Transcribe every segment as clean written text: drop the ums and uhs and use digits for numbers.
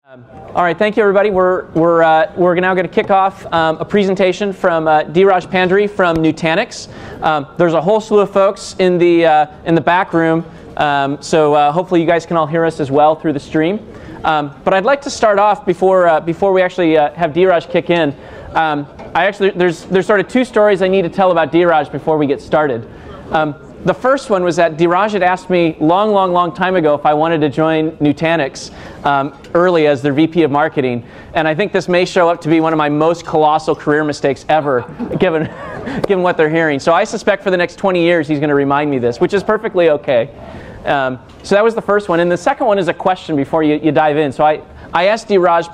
All right, thank you, everybody. We're now going to kick off a presentation from Dheeraj Pandey from Nutanix. There's a whole slew of folks in the back room, so hopefully you guys can all hear us as well through the stream. But I'd like to start off before we actually have Dheeraj kick in. There's sort of two stories I need to tell about Dheeraj before we get started. The first one was that Dheeraj had asked me long time ago if I wanted to join Nutanix early as their VP of marketing, and I think this may show up to be one of my most colossal career mistakes ever, given what they're hearing. So I suspect for the next 20 years he's going to remind me this, which is perfectly okay. So that was the first one, and the second one is a question before you dive in. So I asked Dheeraj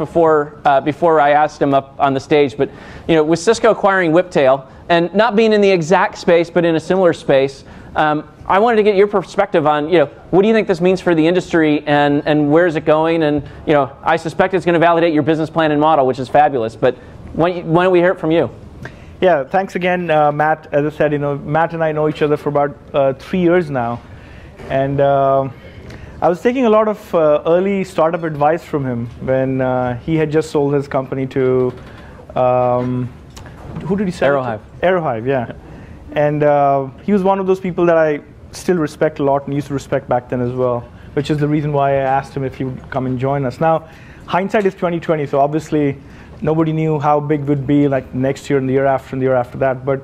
before I asked him up on the stage, but with Cisco acquiring Whiptail and not being in the exact space but in a similar space, I wanted to get your perspective on, what do you think this means for the industry and where is it going? And, I suspect it's going to validate your business plan and model, which is fabulous. But why don't we hear it from you? Yeah, thanks again, Matt. As I said, Matt and I know each other for about 3 years now. And I was taking a lot of early startup advice from him when he had just sold his company to, who did he sell? Aerohive. Aerohive, yeah. And he was one of those people that I still respect a lot and used to respect back then as well, which is the reason why I asked him if he would come and join us. Now, hindsight is 20/20, so obviously nobody knew how big it would be like next year and the year after and the year after that. But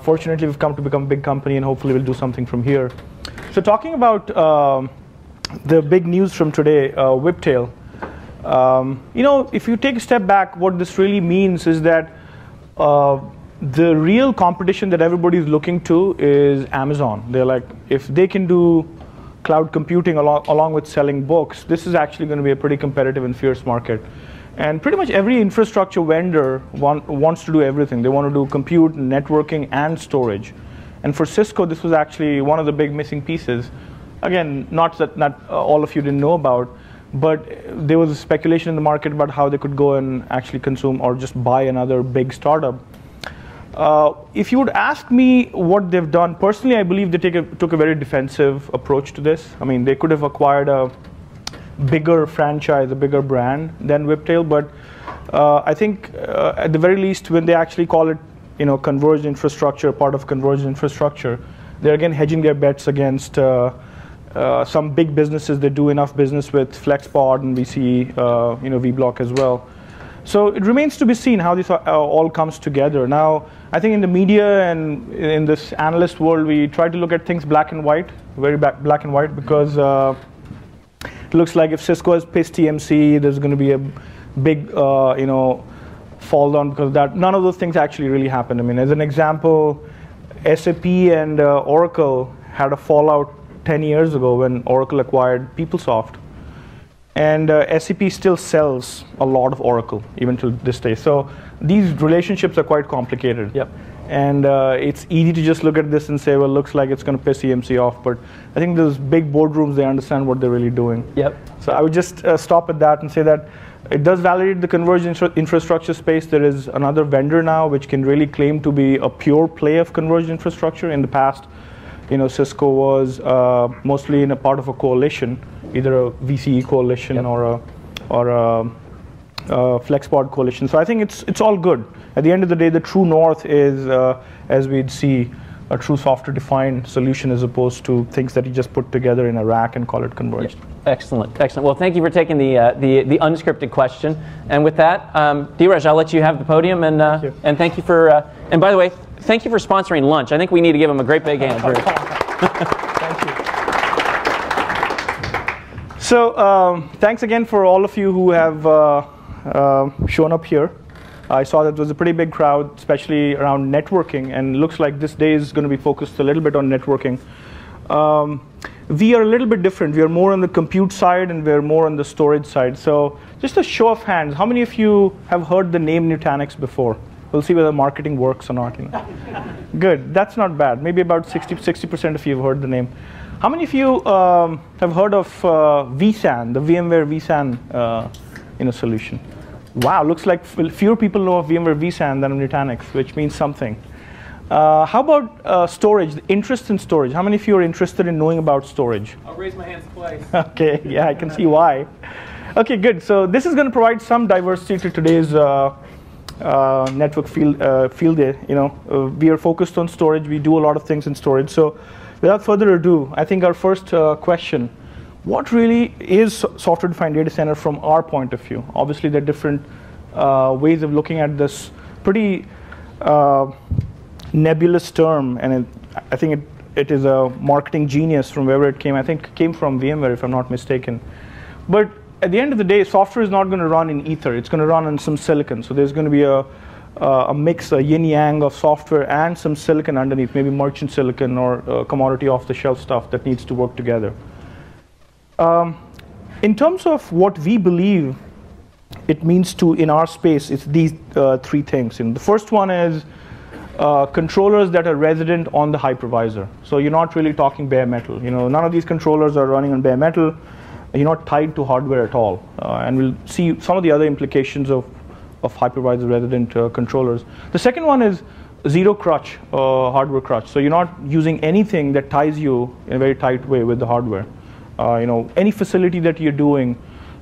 fortunately, we've come to become a big company, and hopefully we'll do something from here. So talking about the big news from today, Whiptail, if you take a step back, what this really means is that the real competition that everybody's looking to is Amazon. They're like, if they can do cloud computing along with selling books, this is actually going to be a pretty competitive and fierce market. And pretty much every infrastructure vendor wants to do everything. They want to do compute, networking, and storage. And for Cisco, this was actually one of the big missing pieces. Again, not all of you didn't know about, but there was a speculation in the market about how they could go and actually consume or just buy another big startup. If you would ask me what they've done, personally, I believe they took a very defensive approach to this. I mean, they could have acquired a bigger franchise, a bigger brand than Whiptail, but I think at the very least, when they actually call it, converged infrastructure, part of converged infrastructure, they're again hedging their bets against some big businesses. They do enough business with FlexPod and VC, vBlock as well. So it remains to be seen how this all comes together. Now, I think in the media and in this analyst world, we try to look at things black and white, very black and white, because it looks like if Cisco has pissed TMC, there's going to be a big, fall down because of that. None of those things actually really happened. I mean, as an example, SAP and Oracle had a fallout 10 years ago when Oracle acquired PeopleSoft. And SAP still sells a lot of Oracle, even to this day. So these relationships are quite complicated. Yep. And it's easy to just look at this and say, well, looks like it's going to piss EMC off. But I think those big boardrooms, they understand what they're really doing. Yep. So I would just stop at that and say that it does validate the converged infrastructure space. There is another vendor now which can really claim to be a pure play of converged infrastructure. In the past, Cisco was mostly in a part of a coalition, either a VCE coalition, yep, or a FlexPod coalition. So I think it's all good. At the end of the day, the true north is, as we'd see, a true software-defined solution as opposed to things that you just put together in a rack and call it converged. Yep. Excellent. Well, thank you for taking the unscripted question. And with that, Dheeraj, I'll let you have the podium. And thank you for. And by the way, thank you for sponsoring lunch. I think we need to give him a great big hand. Thank you. So thanks again for all of you who have shown up here. I saw that there was a pretty big crowd, especially around networking, and it looks like this day is going to be focused a little bit on networking. We are a little bit different. We are more on the compute side, and we're more on the storage side. So just a show of hands, how many of you have heard the name Nutanix before? We'll see whether marketing works or not. Good, that's not bad. Maybe about 60% of you have heard the name. How many of you have heard of vSAN, the VMware vSAN solution? Wow, looks like fewer people know of VMware vSAN than Nutanix, which means something. How about storage, the interest in storage? How many of you are interested in knowing about storage? I'll raise my hands twice. Okay, yeah, I can see why. Okay, good. So this is going to provide some diversity to today's network field day. We are focused on storage. We do a lot of things in storage. So without further ado, I think our first question, what really is software-defined data center from our point of view? Obviously, there are different ways of looking at this pretty nebulous term, and I think it is a marketing genius from wherever it came. I think it came from VMware, if I'm not mistaken. But at the end of the day, software is not going to run in ether. It's going to run on some silicon. So there's going to be a mix, a yin-yang of software and some silicon underneath, maybe merchant silicon or commodity off-the-shelf stuff that needs to work together. In terms of what we believe it means to, in our space, it's these three things. And the first one is controllers that are resident on the hypervisor. So you're not really talking bare metal. None of these controllers are running on bare metal. You're not tied to hardware at all. And we'll see some of the other implications of hypervisor resident controllers. The second one is zero crutch, hardware crutch. So you're not using anything that ties you in a very tight way with the hardware. Any facility that you're doing,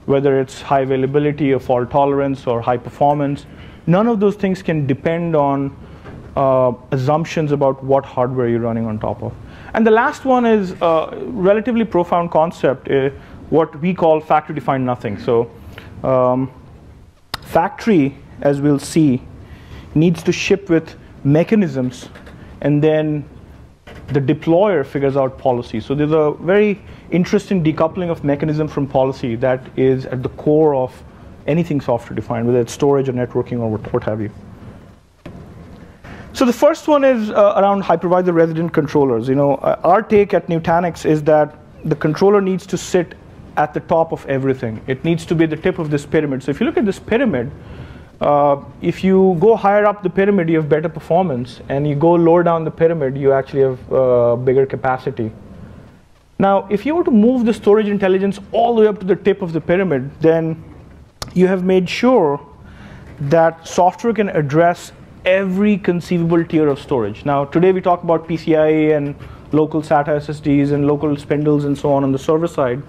whether it's high availability or fault tolerance or high performance, none of those things can depend on assumptions about what hardware you're running on top of. And the last one is a relatively profound concept, what we call factory-defined nothing. So factory, as we'll see, needs to ship with mechanisms, and then the deployer figures out policy. So there's a very interesting decoupling of mechanism from policy that is at the core of anything software-defined, whether it's storage or networking or what have you. So the first one is around hypervisor resident controllers. Our take at Nutanix is that the controller needs to sit at the top of everything. It needs to be the tip of this pyramid. So if you look at this pyramid, if you go higher up the pyramid, you have better performance, and you go lower down the pyramid, you actually have bigger capacity. Now, if you were to move the storage intelligence all the way up to the tip of the pyramid, then you have made sure that software can address every conceivable tier of storage. Now, today we talk about PCIe and local SATA SSDs and local spindles and so on the server side.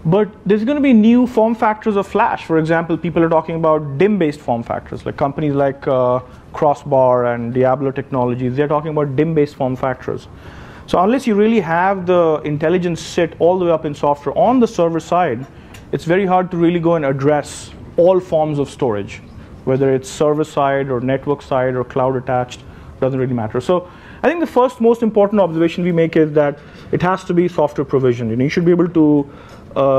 But there's going to be new form factors of flash. For example, people are talking about DIMM-based form factors, like companies like Crossbar and Diablo Technologies. They're talking about DIMM-based form factors. So unless you really have the intelligence sit all the way up in software on the server side, it's very hard to really go and address all forms of storage, whether it's server side or network side or cloud attached, doesn't really matter. So I think the first most important observation we make is that it has to be software provisioned. You should be able to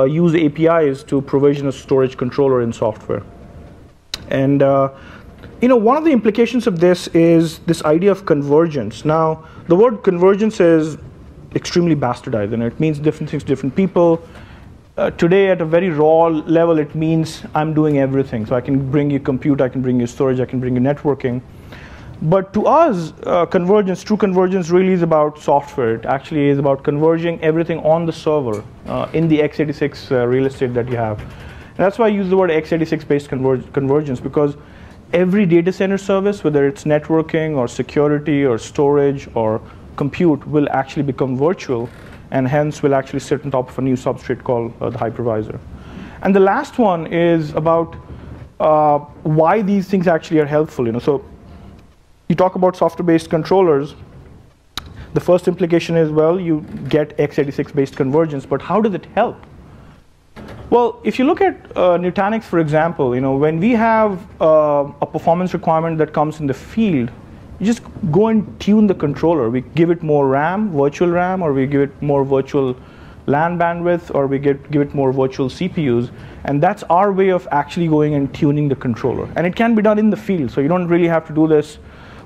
use APIs to provision a storage controller in software. And one of the implications of this is this idea of convergence. Now, the word convergence is extremely bastardized, and it means different things to different people. Today, at a very raw level, it means I'm doing everything. So I can bring you compute, I can bring you storage, I can bring you networking. But to us, convergence, true convergence really is about software. It actually is about converging everything on the server in the x86 real estate that you have. And that's why I use the word x86-based convergence, because every data center service, whether it's networking or security or storage or compute, will actually become virtual, and hence will actually sit on top of a new substrate called the hypervisor. And the last one is about why these things actually are helpful. So you talk about software-based controllers. The first implication is, well, you get x86-based convergence, but how does it help? Well, if you look at Nutanix, for example, when we have a performance requirement that comes in the field, you just go and tune the controller. We give it more RAM, virtual RAM, or we give it more virtual LAN bandwidth, or we give it more virtual CPUs. And that's our way of actually going and tuning the controller. And it can be done in the field, so you don't really have to do this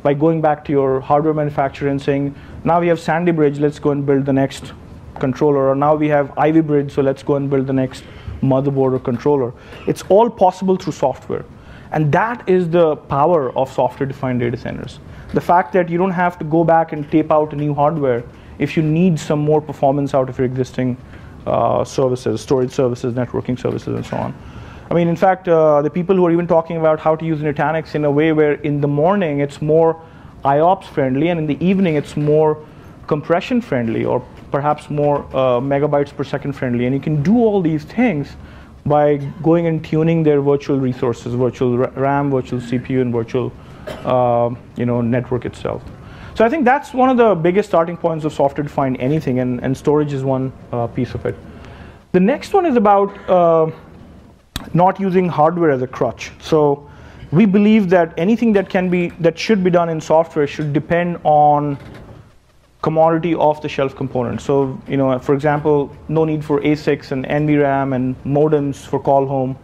by going back to your hardware manufacturer and saying, now we have Sandy Bridge, let's go and build the next controller, or now we have Ivy Bridge, so let's go and build the next motherboard or controller. It's all possible through software. And that is the power of software-defined data centers. The fact that you don't have to go back and tape out a new hardware if you need some more performance out of your existing services, storage services, networking services, and so on. I mean, in fact, the people who are even talking about how to use Nutanix in a way where in the morning it's more IOPS friendly, and in the evening it's more compression friendly, or perhaps more megabytes per second friendly. And you can do all these things by going and tuning their virtual resources, virtual RAM, virtual CPU, and virtual network itself. So I think that's one of the biggest starting points of software-defined anything, and storage is one piece of it. The next one is about not using hardware as a crutch. So we believe that anything that should be done in software should depend on commodity off-the-shelf components. So, for example, no need for ASICs and NVRAM and modems for call home.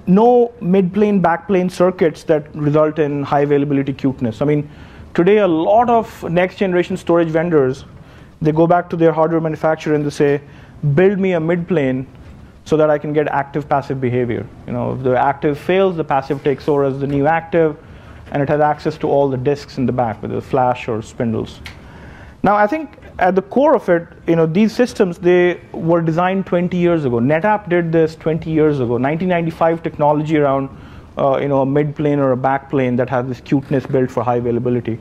No mid-plane, back-plane circuits that result in high availability cuteness. I mean, today a lot of next-generation storage vendors, they go back to their hardware manufacturer and they say, build me a mid-plane so that I can get active-passive behavior. If the active fails, the passive takes over as the new active, and it has access to all the disks in the back, whether flash or spindles. Now, I think at the core of it, these systems, they were designed 20 years ago. NetApp did this 20 years ago. 1995 technology around a mid-plane or a back-plane that has this cuteness built for high availability.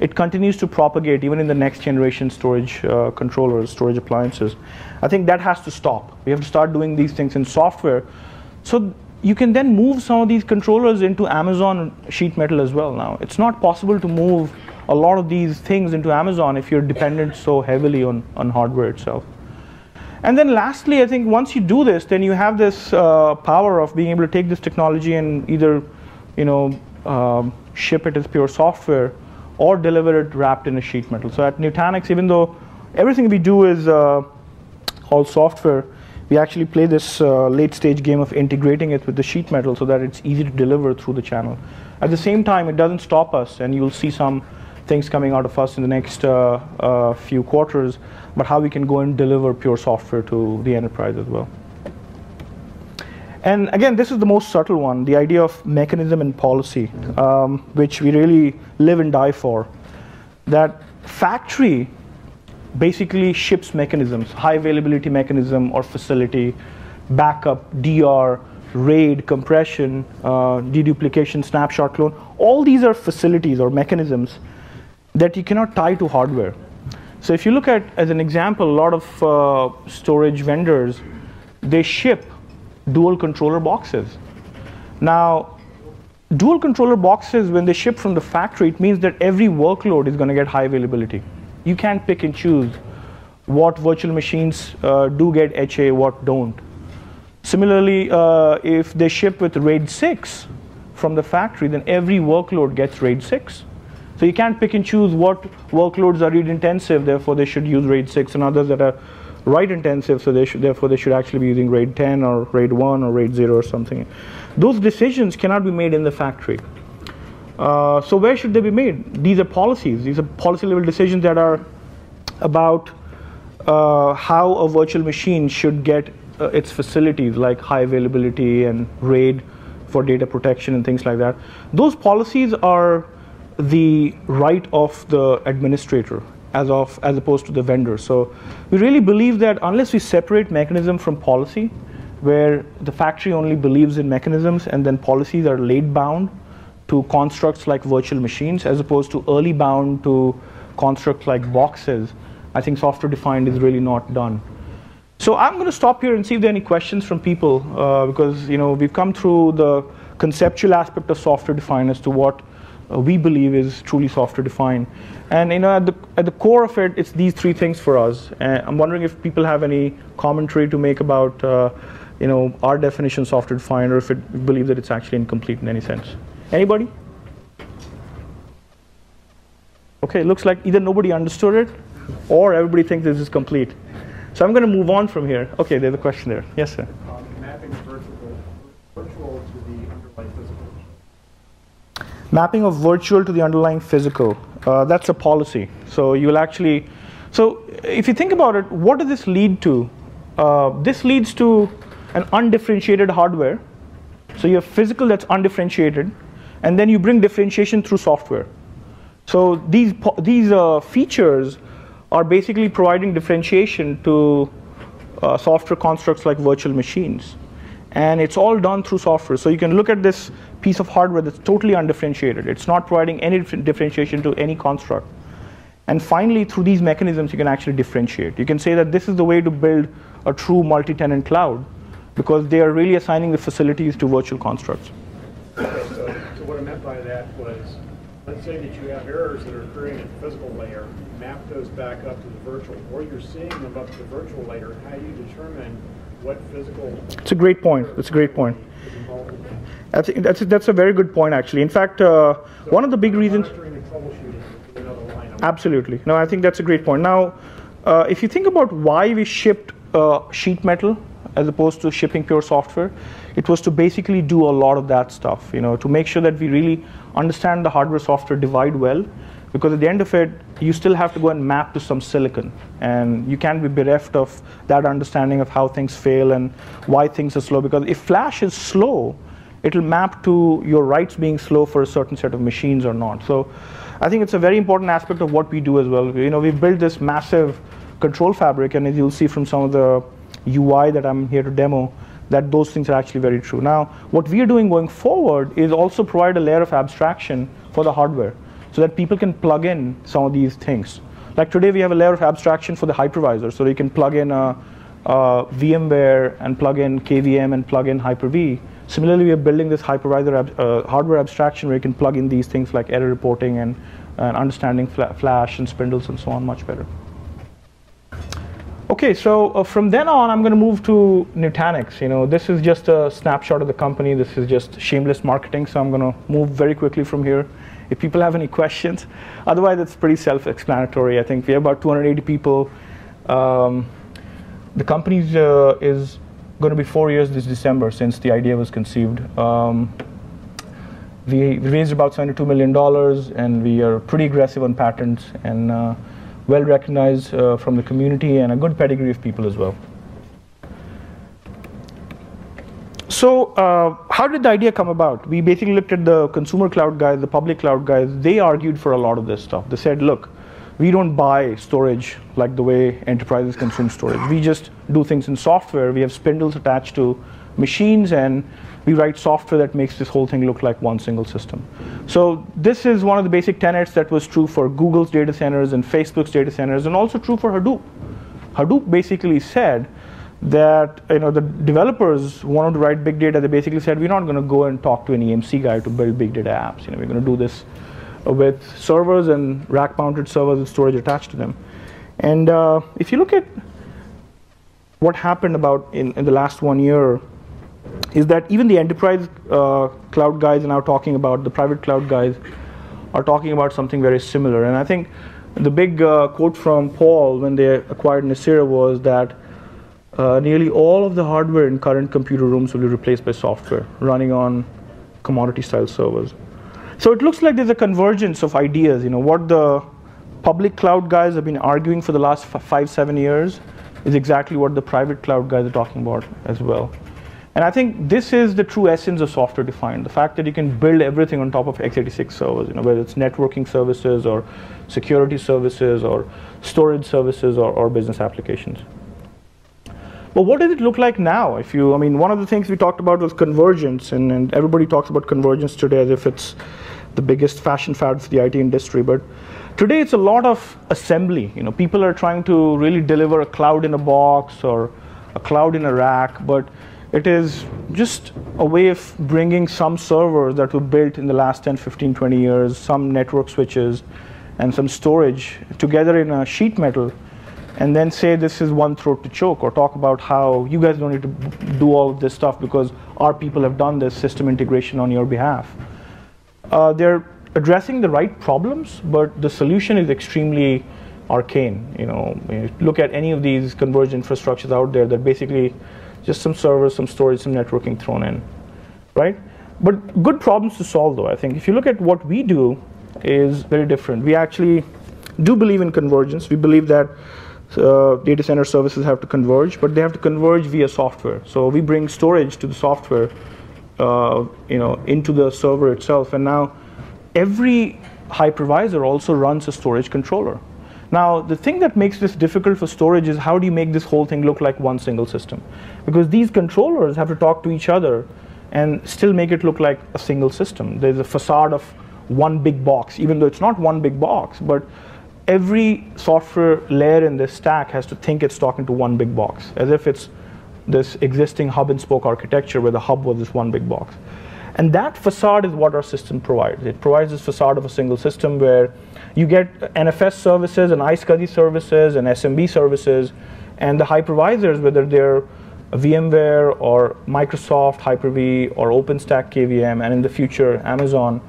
It continues to propagate even in the next generation storage controllers, storage appliances. I think that has to stop. We have to start doing these things in software. So you can then move some of these controllers into Amazon sheet metal as well now. It's not possible to move a lot of these things into Amazon if you're dependent so heavily on hardware itself. And then lastly, I think once you do this, then you have this power of being able to take this technology and either ship it as pure software or deliver it wrapped in a sheet metal. So at Nutanix, even though everything we do is all software, we actually play this late stage game of integrating it with the sheet metal so that it's easy to deliver through the channel. At the same time, it doesn't stop us, and you'll see some things coming out of us in the next few quarters, but how we can go and deliver pure software to the enterprise as well. And again, this is the most subtle one, the idea of mechanism and policy, which we really live and die for. That factory basically ships mechanisms, high availability mechanism or facility, backup, DR, RAID, compression, deduplication, snapshot clone. All these are facilities or mechanisms that you cannot tie to hardware. So if you look at, as an example, a lot of storage vendors, they ship dual controller boxes. Now, dual controller boxes, when they ship from the factory, it means that every workload is going to get high availability. You can't pick and choose what virtual machines do get HA, what don't. Similarly, if they ship with RAID 6 from the factory, then every workload gets RAID 6. So you can't pick and choose what workloads are read intensive, therefore they should use RAID 6, and others that are write intensive, so therefore they should actually be using RAID 10 or RAID 1 or RAID 0 or something. Those decisions cannot be made in the factory. So where should they be made? These are policies. These are policy level decisions that are about how a virtual machine should get its facilities, like high availability and RAID for data protection and things like that. Those policies are the right of the administrator as opposed to the vendor. So we really believe that unless we separate mechanism from policy, where the factory only believes in mechanisms and then policies are late bound to constructs like virtual machines as opposed to early bound to constructs like boxes, I think software defined is really not done. So I'm going to stop here and see if there are any questions from people, because we've come through the conceptual aspect of software defined as to what we believe is truly software defined. And at the core of it, it's these three things for us. I'm wondering if people have any commentary to make about our definition of software defined, or if it believe that it's actually incomplete in any sense. Anybody? Okay, looks like either nobody understood it or everybody thinks this is complete. So I'm going to move on from here. Okay, there's a question there. Yes, sir. Mapping virtual to the underlying physical. Mapping of virtual to the underlying physical. That's a policy. So you will actually, so if you think about it, what does this lead to? This leads to an undifferentiated hardware. So you have physical that's undifferentiated, and then you bring differentiation through software. So these features are basically providing differentiation to software constructs like virtual machines. And it's all done through software. So you can look at this piece of hardware that's totally undifferentiated. It's not providing any differentiation to any construct. And finally, through these mechanisms, you can actually differentiate. You can say that this is the way to build a true multi-tenant cloud. because they are really assigning the facilities to virtual constructs. Okay, so what I meant by that was, let's say that you have errors that are occurring at the physical layer, map those back up to the virtual, or you're seeing them up to the virtual layer. How do you determine what physical? It's a great point. That's a great point. That's a very good point, actually. In fact, one of the big reasons. Absolutely. No, I think that's a great point. Now, if you think about why we shipped sheet metal as opposed to shipping pure software, it was to basically do a lot of that stuff, to make sure that we really understand the hardware-software divide well, because at the end of it, you still have to go and map to some silicon, and you can't be bereft of that understanding of how things fail and why things are slow, because if flash is slow, it'll map to your writes being slow for a certain set of machines or not. So I think it's a very important aspect of what we do as well. We've built this massive control fabric, and as you'll see from some of the UI that I'm here to demo, that those things are actually very true. Now, what we are doing going forward is also provide a layer of abstraction for the hardware so that people can plug in some of these things. Like today, we have a layer of abstraction for the hypervisor, so you can plug in VMware and plug in KVM and plug in Hyper-V. Similarly, we are building this hypervisor hardware abstraction where you can plug in these things like error reporting and understanding flash and spindles and so on much better. Okay, so from then on, I'm going to move to Nutanix. This is just a snapshot of the company. This is just shameless marketing, so I'm going to move very quickly from here. If people have any questions, otherwise it's pretty self-explanatory. I think we have about 280 people. The company is going to be 4 years this December since the idea was conceived. We raised about $72 million, and we are pretty aggressive on patents and well recognized from the community, and a good pedigree of people as well. So how did the idea come about? We basically looked at the consumer cloud guys, the public cloud guys. They argued for a lot of this stuff. They said, look, we don't buy storage like the way enterprises consume storage. We just do things in software. We have spindles attached to machines, and we write software that makes this whole thing look like one single system. So this is one of the basic tenets that was true for Google's data centers and Facebook's data centers, and also true for Hadoop. Hadoop basically said that the developers wanted to write big data. They basically said, we're not going to go and talk to an EMC guy to build big data apps. We're going to do this with servers and rack-mounted servers with storage attached to them. And if you look at what happened about in the last 1 year, is that even the enterprise cloud guys are now talking about, the private cloud guys are talking about something very similar. And I think the big quote from Paul when they acquired Nicira was that nearly all of the hardware in current computer rooms will be replaced by software running on commodity-style servers. So it looks like there's a convergence of ideas. What the public cloud guys have been arguing for the last 5-7 years is exactly what the private cloud guys are talking about as well. And I think this is the true essence of software defined, the fact that you can build everything on top of x86 servers, whether it's networking services or security services or storage services or business applications. But what does it look like now? One of the things we talked about was convergence, and everybody talks about convergence today as if it's the biggest fashion fad of the IT industry. But today it's a lot of assembly. People are trying to really deliver a cloud in a box or a cloud in a rack, but it is just a way of bringing some servers that were built in the last 10, 15, 20 years, some network switches, and some storage together in a sheet metal, and then say this is one throat to choke, or talk about how you guys don't need to do all of this stuff because our people have done this system integration on your behalf. They're addressing the right problems, but the solution is extremely arcane. Look at any of these converged infrastructures out there that basically just some servers, some storage, some networking thrown in, right? But good problems to solve, though. I think if you look at what we do is very different. We actually do believe in convergence. We believe that data center services have to converge, but they have to converge via software. So we bring storage to the software, into the server itself. And now every hypervisor also runs a storage controller. Now, the thing that makes this difficult for storage is how do you make this whole thing look like one single system? Because these controllers have to talk to each other and still make it look like a single system. There's a facade of one big box, even though it's not one big box, but every software layer in this stack has to think it's talking to one big box, as if it's this existing hub and spoke architecture where the hub was this one big box. And that facade is what our system provides. It provides this facade of a single system where you get NFS services and iSCSI services and SMB services, and the hypervisors, whether they're VMware or Microsoft Hyper-V or OpenStack KVM, and in the future Amazon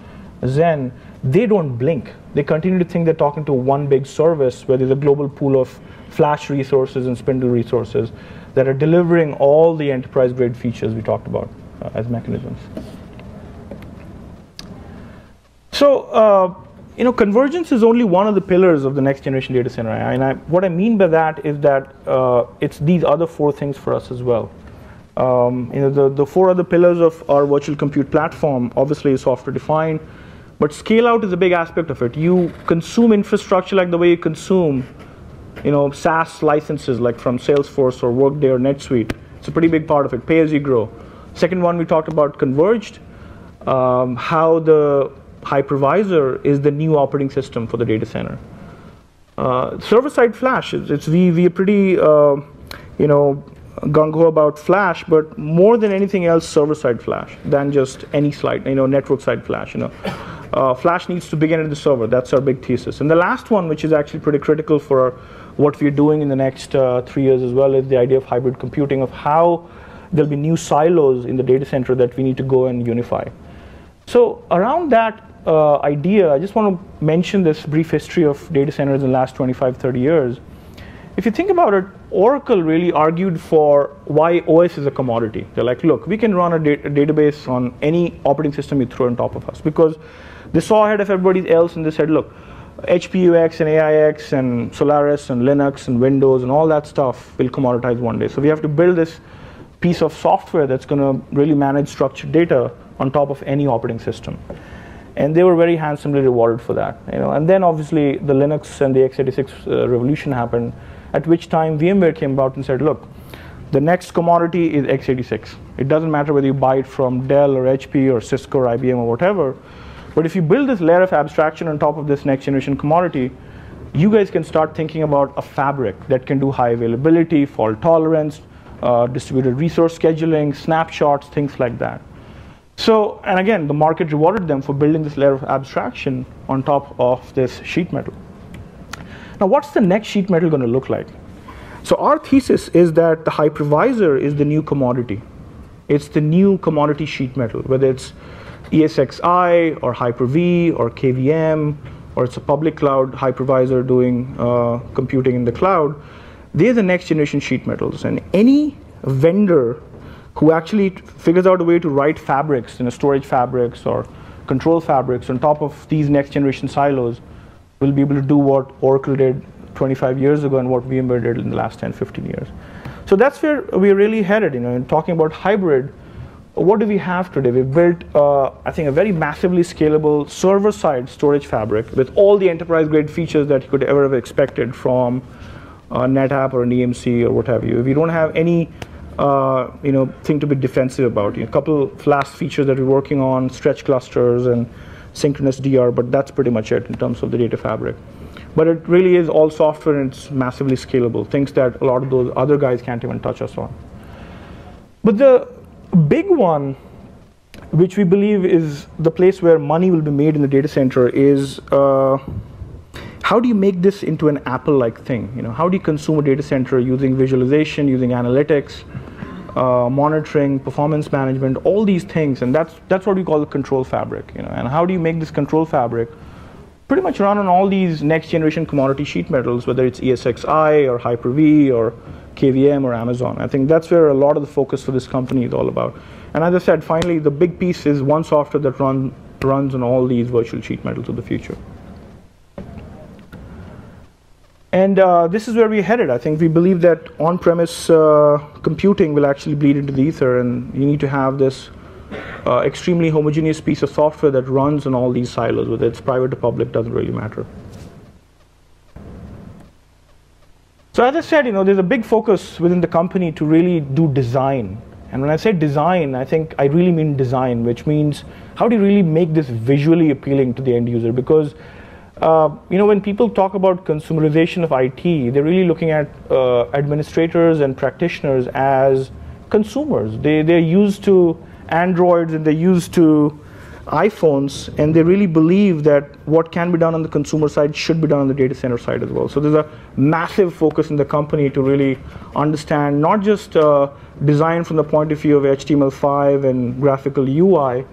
Zen, they don't blink. They continue to think they're talking to one big service where there's a global pool of flash resources and spindle resources that are delivering all the enterprise-grade features we talked about as mechanisms. So, convergence is only one of the pillars of the next generation data center. And what I mean by that is that it's these other four things for us as well. The four other pillars of our virtual compute platform obviously is software defined, but scale out is a big aspect of it. You consume infrastructure like the way you consume, SaaS licenses like from Salesforce or Workday or NetSuite. It's a pretty big part of it. Pay as you grow. Second one, we talked about converged, how the hypervisor is the new operating system for the data center. Server-side flash, we are pretty gung-ho about flash, but more than anything else, server-side flash than just any slide, network-side flash. Flash needs to begin at the server. That's our big thesis. And the last one, which is actually pretty critical for what we're doing in the next 3 years as well, is the idea of hybrid computing, of how there'll be new silos in the data center that we need to go and unify. So around that idea, I just want to mention this brief history of data centers in the last 25, 30 years. If you think about it, Oracle really argued for why OS is a commodity. They're like, look, we can run a database on any operating system you throw on top of us, because they saw ahead of everybody else and they said, look, HPUX and AIX and Solaris and Linux and Windows and all that stuff will commoditize one day. So we have to build this piece of software that's going to really manage structured data on top of any operating system. And they were very handsomely rewarded for that. And then obviously the Linux and the x86 revolution happened, at which time VMware came about and said, look, the next commodity is x86. It doesn't matter whether you buy it from Dell or HP or Cisco or IBM or whatever, but if you build this layer of abstraction on top of this next generation commodity, you guys can start thinking about a fabric that can do high availability, fault tolerance, distributed resource scheduling, snapshots, things like that. So, and again, the market rewarded them for building this layer of abstraction on top of this sheet metal. Now, what's the next sheet metal going to look like? So our thesis is that the hypervisor is the new commodity. It's the new commodity sheet metal, whether it's ESXi or Hyper-V or KVM, or it's a public cloud hypervisor doing computing in the cloud. They're the next generation sheet metals. And any vendor who actually figures out a way to write fabrics, storage fabrics or control fabrics on top of these next generation silos will be able to do what Oracle did 25 years ago and what VMware did in the last 10, 15 years. So that's where we're really headed, in talking about hybrid. What do we have today? We've built, I think, a very massively scalable server-side storage fabric with all the enterprise-grade features that you could ever have expected from a NetApp or an EMC or what have you. We don't have any thing to be defensive about. A couple last features that we're working on, stretch clusters and synchronous DR, but that's pretty much it in terms of the data fabric. But it really is all software and it's massively scalable, things that a lot of those other guys can't even touch us on. But the big one, which we believe is the place where money will be made in the data center, is how do you make this into an Apple-like thing? How do you consume a data center using visualization, using analytics, monitoring, performance management, all these things, and that's what we call the control fabric. And how do you make this control fabric pretty much run on all these next generation commodity sheet metals, whether it's ESXi or Hyper-V or KVM or Amazon? I think that's where a lot of the focus for this company is all about. And as I said, finally, the big piece is one software that runs on all these virtual sheet metals of the future. And this is where we're headed. I think we believe that on-premise computing will actually bleed into the ether, and you need to have this extremely homogeneous piece of software that runs on all these silos, whether it's private or public, doesn't really matter. So as I said, there's a big focus within the company to really do design. And when I say design, I think I really mean design, which means how do you really make this visually appealing to the end user? Because when people talk about consumerization of IT, they're really looking at administrators and practitioners as consumers. They're used to Androids and they're used to iPhones, and they really believe that what can be done on the consumer side should be done on the data center side as well. So there's a massive focus in the company to really understand not just design from the point of view of HTML5 and graphical UI,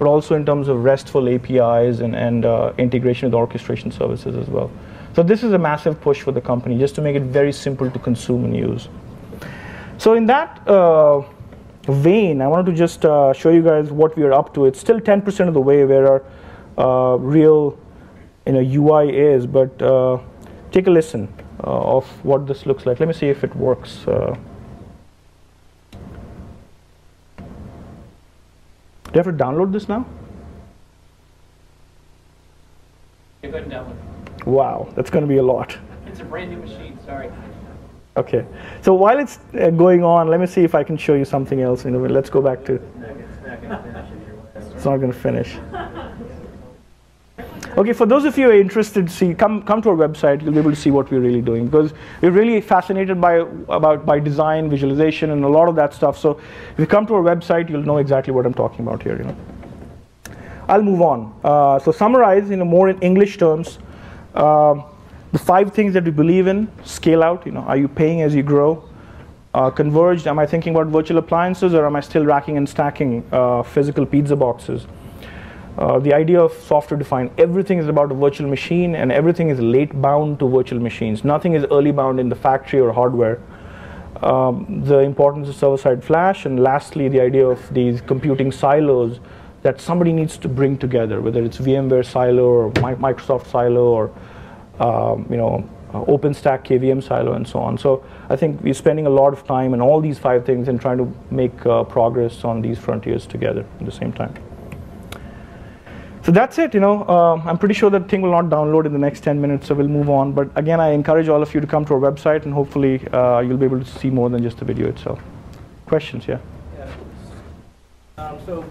but also in terms of RESTful APIs and integration with orchestration services as well. So this is a massive push for the company, just to make it very simple to consume and use. So in that vein, I wanted to just show you guys what we are up to. It's still 10% of the way where our real UI is, but take a listen of what this looks like. Let me see if it works. Do you have to download this now? Go ahead and download it. Wow, that's going to be a lot. It's a brand new machine, sorry. Okay, so while it's going on, let me see if I can show you something else. Let's go back to. It's not going to finish. Okay, for those of you who are interested, come to our website. You'll be able to see what we're really doing, because we're really fascinated by design, visualization, and a lot of that stuff. So if you come to our website, you'll know exactly what I'm talking about here. I'll move on. So summarize, more in English terms. The 5 things that we believe in: scale out. Are you paying as you grow? Converged. Am I thinking about virtual appliances, or am I still racking and stacking physical pizza boxes? The idea of software defined. Everything is about a virtual machine, and everything is late bound to virtual machines. Nothing is early bound in the factory or hardware. The importance of server-side flash, and lastly, the idea of these computing silos that somebody needs to bring together, whether it's VMware silo or Microsoft silo or OpenStack KVM silo and so on. So I think we're spending a lot of time on all these 5 things and trying to make progress on these frontiers together at the same time. So that's it. I'm pretty sure that thing will not download in the next 10 minutes, so we'll move on. But again, I encourage all of you to come to our website, and hopefully you'll be able to see more than just the video itself. Questions? Yeah. So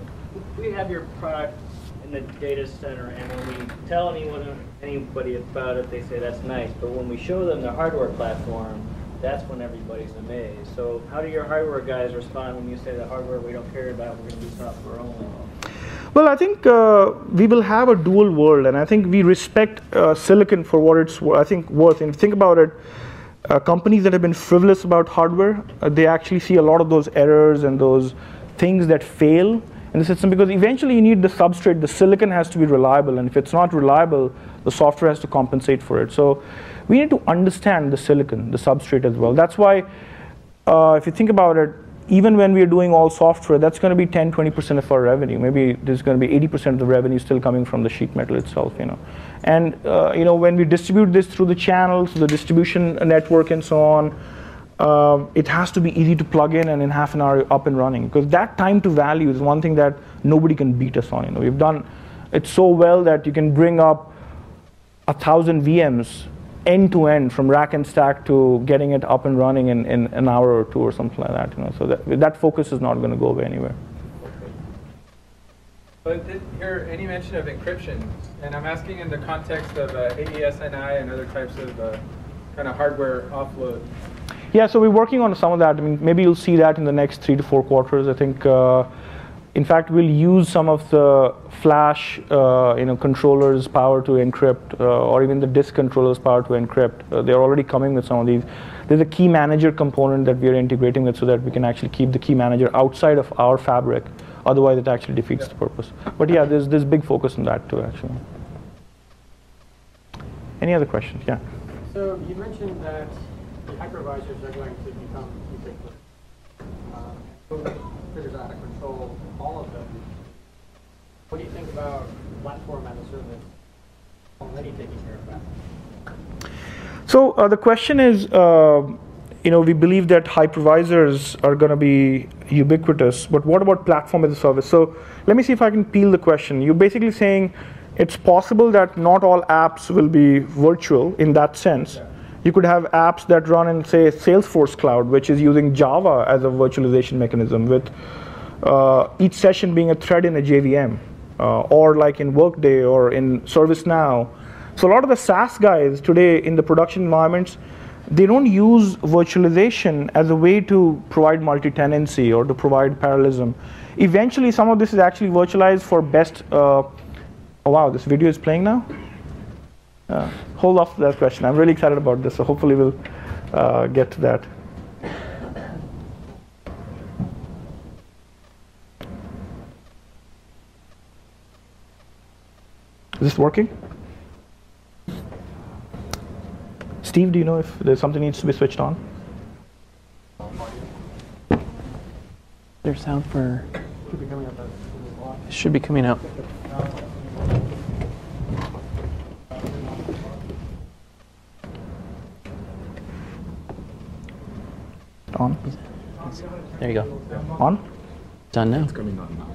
we have your product in the data center, and when we tell anybody about it, they say that's nice. But when we show them the hardware platform, that's when everybody's amazed. So how do your hardware guys respond when you say the hardware we don't care about, we're going to do software only? Well, I think we will have a dual world, and I think we respect silicon for what it's worth. And think about it, companies that have been frivolous about hardware, they actually see a lot of those errors and those things that fail in the system, because eventually you need the substrate. The silicon has to be reliable, and if it's not reliable, the software has to compensate for it. So we need to understand the silicon, the substrate as well. That's why, if you think about it, even when we are doing all software, that's going to be 10-20% of our revenue. Maybe there's going to be 80% of the revenue still coming from the sheet metal itself. And when we distribute this through the channels, the distribution network, and so on, it has to be easy to plug in and in half an hour up and running. Because that time to value is one thing that nobody can beat us on. We've done it so well that you can bring up 1,000 VMs end to end, from rack and stack to getting it up and running in an hour or 2 or something like that. So that focus is not going to go away anywhere. But here, any mention of encryption, and I'm asking in the context of AES-NI and other types of kind of hardware offload. Yeah, so we're working on some of that. Maybe you'll see that in the next 3 to 4 quarters. I think, in fact, we'll use some of the flash, controllers' power to encrypt, or even the disk controllers' power to encrypt. They're already coming with some of these. There's a key manager component that we are integrating with, so that we can actually keep the key manager outside of our fabric. Otherwise, it actually defeats the purpose. But yeah, there's big focus on that too, actually. Any other questions? Yeah. So you mentioned that the hypervisors are going to become ubiquitous. Figures out how to control all of them. What do you think about platform as a service already taking care of that? So the question is, we believe that hypervisors are going to be ubiquitous, but what about platform as a service? So let me see if I can peel the question. You're basically saying it's possible that not all apps will be virtual in that sense. Yeah. You could have apps that run in, say, Salesforce Cloud, which is using Java as a virtualization mechanism, with each session being a thread in a JVM, or like in Workday or in ServiceNow. So a lot of the SaaS guys today in the production environments, they don't use virtualization as a way to provide multi-tenancy or to provide parallelism. Eventually, some of this is actually virtualized for best. Oh wow, this video is playing now? Hold off to that question. I'm really excited about this, so hopefully we'll get to that. Is this working? Steve, do you know if there's something needs to be switched on? There's sound for. Should be coming up. Should be coming out. On. There you go. On? Done now. It's coming on now.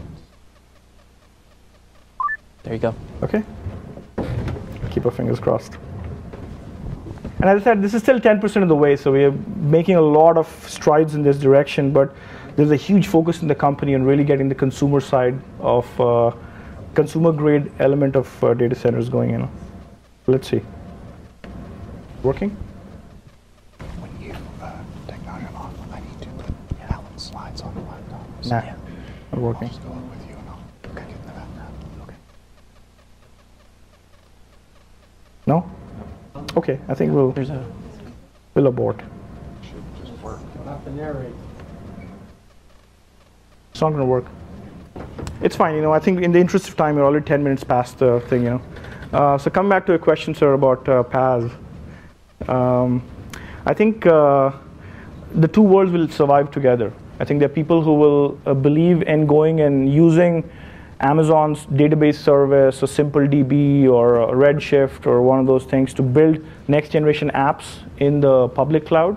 There you go. Okay. Keep our fingers crossed. And as I said, this is still 10% of the way, so we are making a lot of strides in this direction, but there's a huge focus in the company on really getting the consumer side of consumer grade element of data centers going in. Let's see. Working? When you take down your off, I need to put Alan's slides on the laptop. So Nah, not working. I'll just go up with you and I'll get in the background. Okay. No? Okay, I think we'll abort. Should just work. You'll have to narrate. It's not going to work. It's fine, you know. I think in the interest of time, we're already 10 minutes past the thing, you know. So coming back to a question, sir, about PaaS. I think the two worlds will survive together. I think there are people who will believe in going and using Amazon's database service, or SimpleDB, or Redshift, or one of those things to build next generation apps in the public cloud.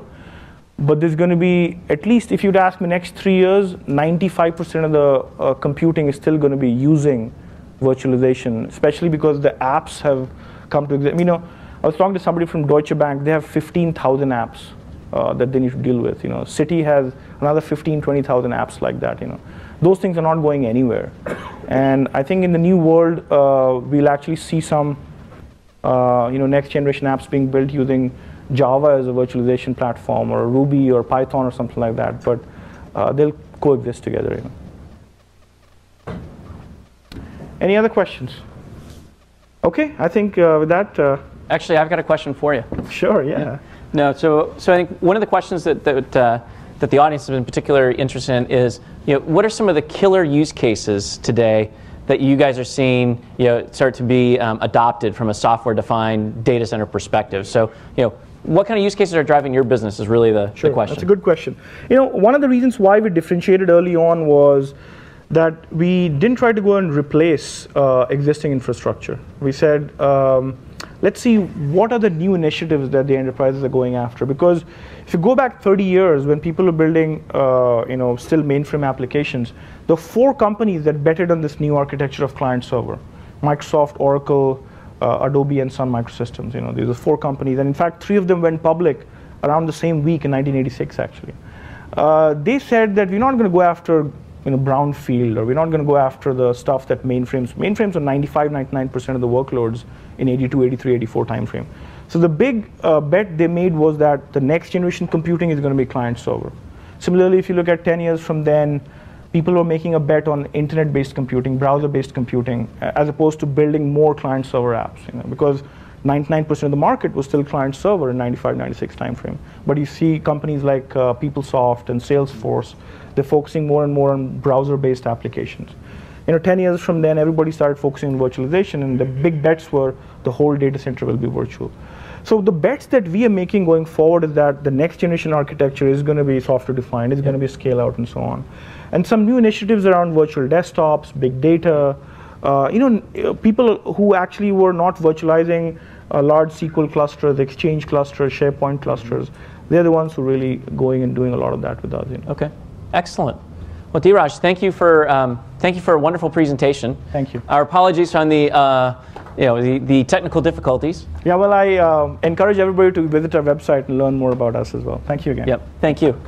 But there's going to be, at least if you'd ask me next 3 years, 95% of the computing is still going to be using virtualization, especially because the apps have come to exist. You know, I was talking to somebody from Deutsche Bank. They have 15,000 apps that they need to deal with. You know, Citi has another 15, 20,000 apps like that. You know, those things are not going anywhere. And I think in the new world, we'll actually see some, next generation apps being built using Java as a virtualization platform, or Ruby or Python or something like that. But they'll coexist together. You know. Any other questions? Okay, I think with that. Actually, I've got a question for you. Sure. Yeah. No, so I think one of the questions that the audience has been particularly interested in is, what are some of the killer use cases today that you guys are seeing, start to be adopted from a software-defined data center perspective? So, what kind of use cases are driving your business is really the question. That's a good question. One of the reasons why we differentiated early on was that we didn't try to go and replace existing infrastructure. We said, let's see what are the new initiatives that the enterprises are going after. Because if you go back 30 years, when people are building, still mainframe applications, the 4 companies that betted on this new architecture of client server: Microsoft, Oracle, Adobe, and Sun Microsystems. These are 4 companies, and in fact, 3 of them went public around the same week in 1986. Actually, they said that we're not going to go after brownfield, or we're not going to go after the stuff that mainframes are 95, 99% of the workloads in 82, 83, 84 timeframe. So the big bet they made was that the next generation computing is going to be client server. Similarly, if you look at 10 years from then, people were making a bet on internet-based computing, browser-based computing, as opposed to building more client server apps, because 99% of the market was still client server in 95, 96 timeframe. But you see companies like PeopleSoft and Salesforce, they're focusing more and more on browser-based applications. 10 years from then, everybody started focusing on virtualization, and the big bets were the whole data center will be virtual. So the bets that we are making going forward is that the next generation architecture is going to be software-defined, it's going to be scale out, and so on. And some new initiatives around virtual desktops, big data, people who actually were not virtualizing large SQL clusters, Exchange clusters, SharePoint clusters, they're the ones who are really going and doing a lot of that with us. Okay, excellent. Well, Dheeraj, thank you for a wonderful presentation. Thank you. Our apologies on the technical difficulties. Yeah, well, I encourage everybody to visit our website and learn more about us as well. Thank you again. Yep, thank you.